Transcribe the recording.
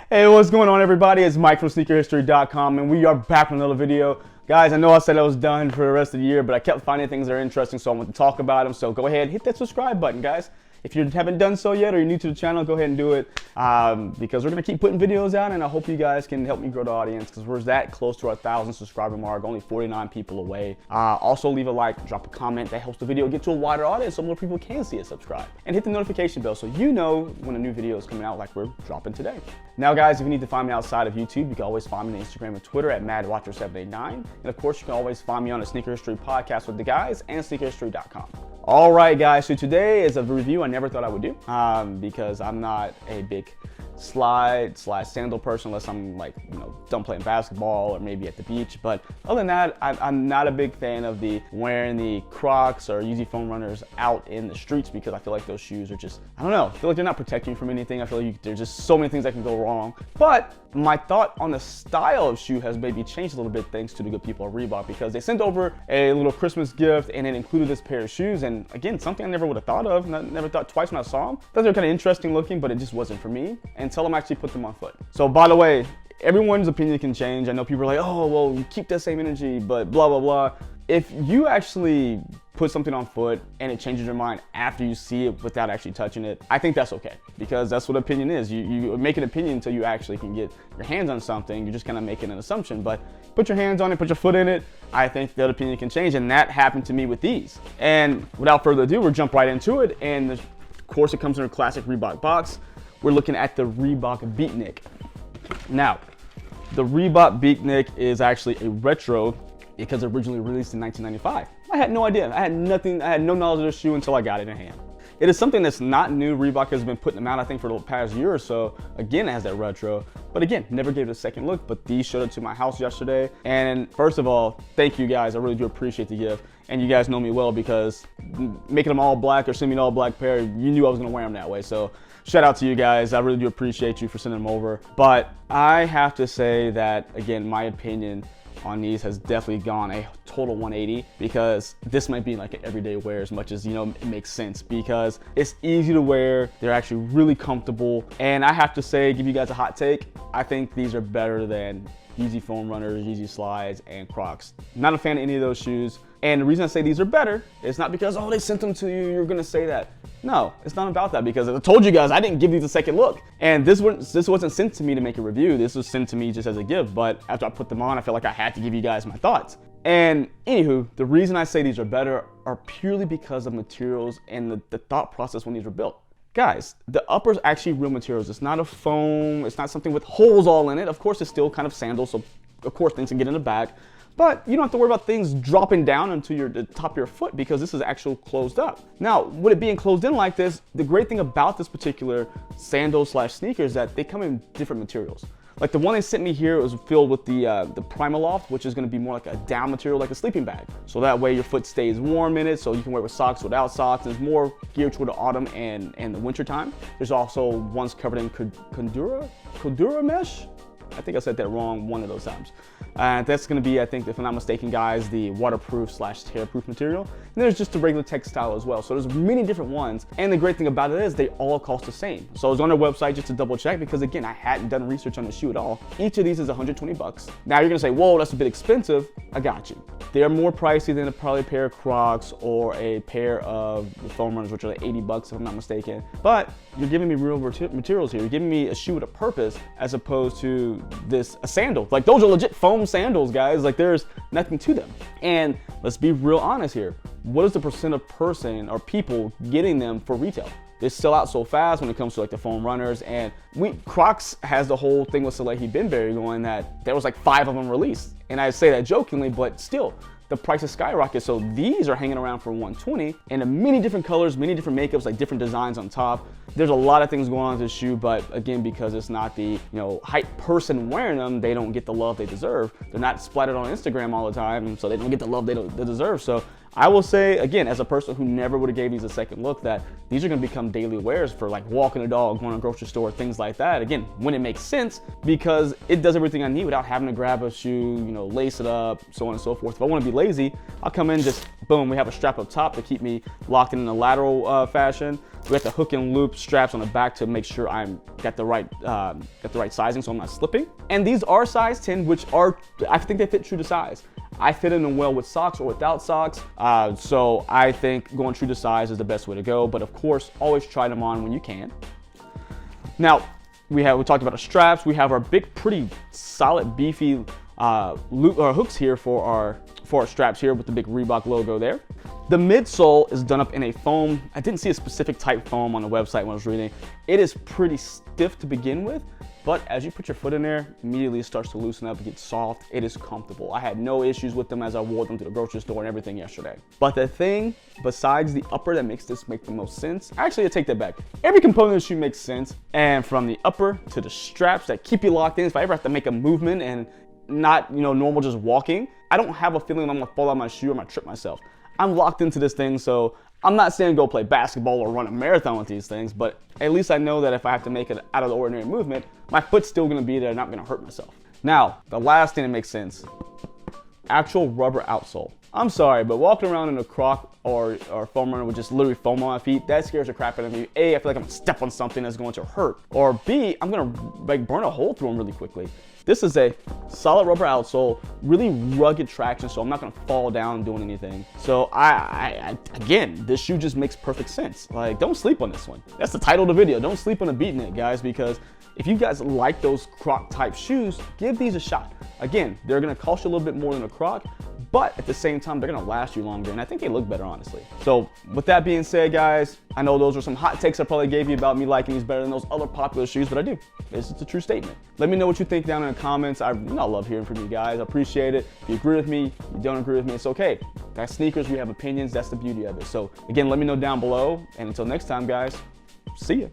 Hey, what's going on, everybody? It's Mike from sneakerhistory.com, and we are back with another video. Guys, I know I said I was done for the rest of the year, but I kept finding things that are interesting, so I want to talk about them. So go ahead and hit that subscribe button, guys. If you haven't done so yet or you're new to the channel, go ahead and do it because we're going to keep putting videos out, and I hope you guys can help me grow the audience because we're that close to our 1,000 subscriber mark, only 49 people away. Also, leave a like, drop a comment. That helps the video get to a wider audience so more people can see it, subscribe. And hit the notification bell so you know when a new video is coming out like we're dropping today. Now, guys, if you need to find me outside of YouTube, you can always find me on Instagram and Twitter at MadWatcher789. And, of course, you can always find me on the Sneaker History Podcast with the guys and sneakerhistory.com. All right, guys, so today is a review I never thought I would do because I'm not a big slide/sandal person unless I'm done playing basketball or maybe at the beach. But other than that, I'm not a big fan of wearing the Crocs or Yeezy foam runners out in the streets because I feel like those shoes are just, I don't know, I feel like they're not protecting you from anything. I feel like there's just so many things that can go wrong. But my thought on the style of shoe has maybe changed a little bit thanks to the good people at Reebok because they sent over a little Christmas gift and it included this pair of shoes. And again, something I never would have thought of, never thought twice when I saw them. Thought they were kind of interesting looking, but it just wasn't for me until I'm actually put them on foot. So by the way, everyone's opinion can change. I know people are like, oh, well, you keep that same energy, but blah, blah, blah. If you actually put something on foot and it changes your mind after you see it without actually touching it, I think that's okay because that's what opinion is. You make an opinion until you actually can get your hands on something. You're just kind of making an assumption, but put your hands on it, put your foot in it. I think that opinion can change, and that happened to me with these. And without further ado, we'll jump right into it. And of course, it comes in a classic Reebok box. We're looking at the Reebok Beatnik. Now, the Reebok Beatnik is actually a retro because originally released in 1995. I had no idea. I had no knowledge of the shoe until I got it in hand. It is something that's not new. Reebok has been putting them out, I think, for the past year or so. Again, it has that retro, but again, never gave it a second look, but these showed up to my house yesterday. And first of all, thank you guys. I really do appreciate the gift. And you guys know me well because making them all black or sending me an all black pair, you knew I was gonna wear them that way. So shout out to you guys. I really do appreciate you for sending them over. But I have to say that, again, my opinion on these has definitely gone a total 180 because this might be like an everyday wear as much as, it makes sense because it's easy to wear. They're actually really comfortable. And I have to say, give you guys a hot take. I think these are better than Yeezy foam runners, Yeezy slides, and Crocs. Not a fan of any of those shoes. And the reason I say these are better is not because, oh, they sent them to you, you're gonna say that. No, it's not about that because I told you guys I didn't give these a second look. And this wasn't sent to me to make a review. This was sent to me just as a gift. But after I put them on, I felt like I had to give you guys my thoughts. And anywho, the reason I say these are better are purely because of materials and the thought process when these were built. Guys, the upper's actually real materials. It's not a foam. It's not something with holes all in it. Of course, it's still kind of sandal, so of course things can get in the back. But you don't have to worry about things dropping down into the top of your foot because this is actually closed up. Now, with it being closed in like this, the great thing about this particular sandal/sneaker is that they come in different materials. Like the one they sent me here was filled with the Primaloft, which is going to be more like a down material, like a sleeping bag. So that way your foot stays warm in it, so you can wear it with socks, without socks. And it's more geared toward the autumn and the winter time. There's also ones covered in Cordura mesh. I think I said that wrong one of those times. That's going to be, I think, if I'm not mistaken, guys, the waterproof/tearproof material. And there's just the regular textile as well. So there's many different ones. And the great thing about it is they all cost the same. So I was on their website just to double check because, again, I hadn't done research on the shoe at all. Each of these is 120 bucks. Now you're going to say, whoa, that's a bit expensive. I got you. They're more pricey than probably a pair of Crocs or a pair of foam runners, which are like 80 bucks if I'm not mistaken. But you're giving me real materials here. You're giving me a shoe with a purpose as opposed to a sandal. Like, those are legit foam sandals, guys. Like, there's nothing to them. And let's be real honest here. What is the percent of person or people getting them for retail? They sell out so fast when it comes to like the foam runners, and Crocs has the whole thing with Salehi Binberry going that there was like 5 of them released. And I say that jokingly, but still, the prices skyrocket. So these are hanging around for 120 and in many different colors, many different makeups, like different designs on top. There's a lot of things going on with this shoe, but again, because it's not the hype person wearing them, they don't get the love they deserve. They're not splattered on Instagram all the time, so they don't get the love they deserve. So I will say, again, as a person who never would have gave these a second look, that these are going to become daily wears for like walking a dog, going to a grocery store, things like that. Again, when it makes sense, because it does everything I need without having to grab a shoe, lace it up, so on and so forth. If I want to be lazy, I'll come in, just Boom, we have a strap up top to keep me locked in a lateral fashion. We got the hook and loop straps on the back to make sure I'm got the right sizing so I'm not slipping. And these are size 10, which are, I think they fit true to size. I fit in them well with socks or without socks. So I think going true to size is the best way to go. But of course, always try them on when you can. Now, we talked about our straps. We have our big, pretty solid, beefy loop or hooks here for our straps here with the big Reebok logo there. The midsole is done up in a foam. I didn't see a specific type foam on the website when I was reading. It is pretty stiff to begin with, but as you put your foot in there, immediately it starts to loosen up, it gets soft, it is comfortable. I had no issues with them as I wore them to the grocery store and everything yesterday. But the thing besides the upper that makes this make the most sense, actually I take that back. Every component of the shoe makes sense, and from the upper to the straps that keep you locked in, if I ever have to make a movement and not, normal just walking, I don't have a feeling I'm gonna fall out of my shoe or I'm gonna trip myself. I'm locked into this thing, so I'm not saying go play basketball or run a marathon with these things, but at least I know that if I have to make an out of the ordinary movement, my foot's still gonna be there, not gonna hurt myself. Now, the last thing that makes sense, actual rubber outsole. I'm sorry, but walking around in a Croc or foam runner with just literally foam on my feet, that scares the crap out of me. A, I feel like I'm gonna step on something that's going to hurt. Or B, I'm gonna burn a hole through them really quickly. This is a solid rubber outsole, really rugged traction, so I'm not gonna fall down doing anything. So again, this shoe just makes perfect sense. Like, don't sleep on this one. That's the title of the video. Don't sleep on the Beatnik, guys, because if you guys like those Croc type shoes, give these a shot. Again, they're gonna cost you a little bit more than a Croc, but at the same time, they're gonna last you longer, and I think they look better, honestly. So with that being said, guys, I know those were some hot takes I probably gave you about me liking these better than those other popular shoes, but I do. It's just a true statement. Let me know what you think down in the comments. I love hearing from you guys. I appreciate it. If you agree with me, you don't agree with me, it's okay. That's sneakers, we have opinions, that's the beauty of it. So again, let me know down below, and until next time, guys, see ya.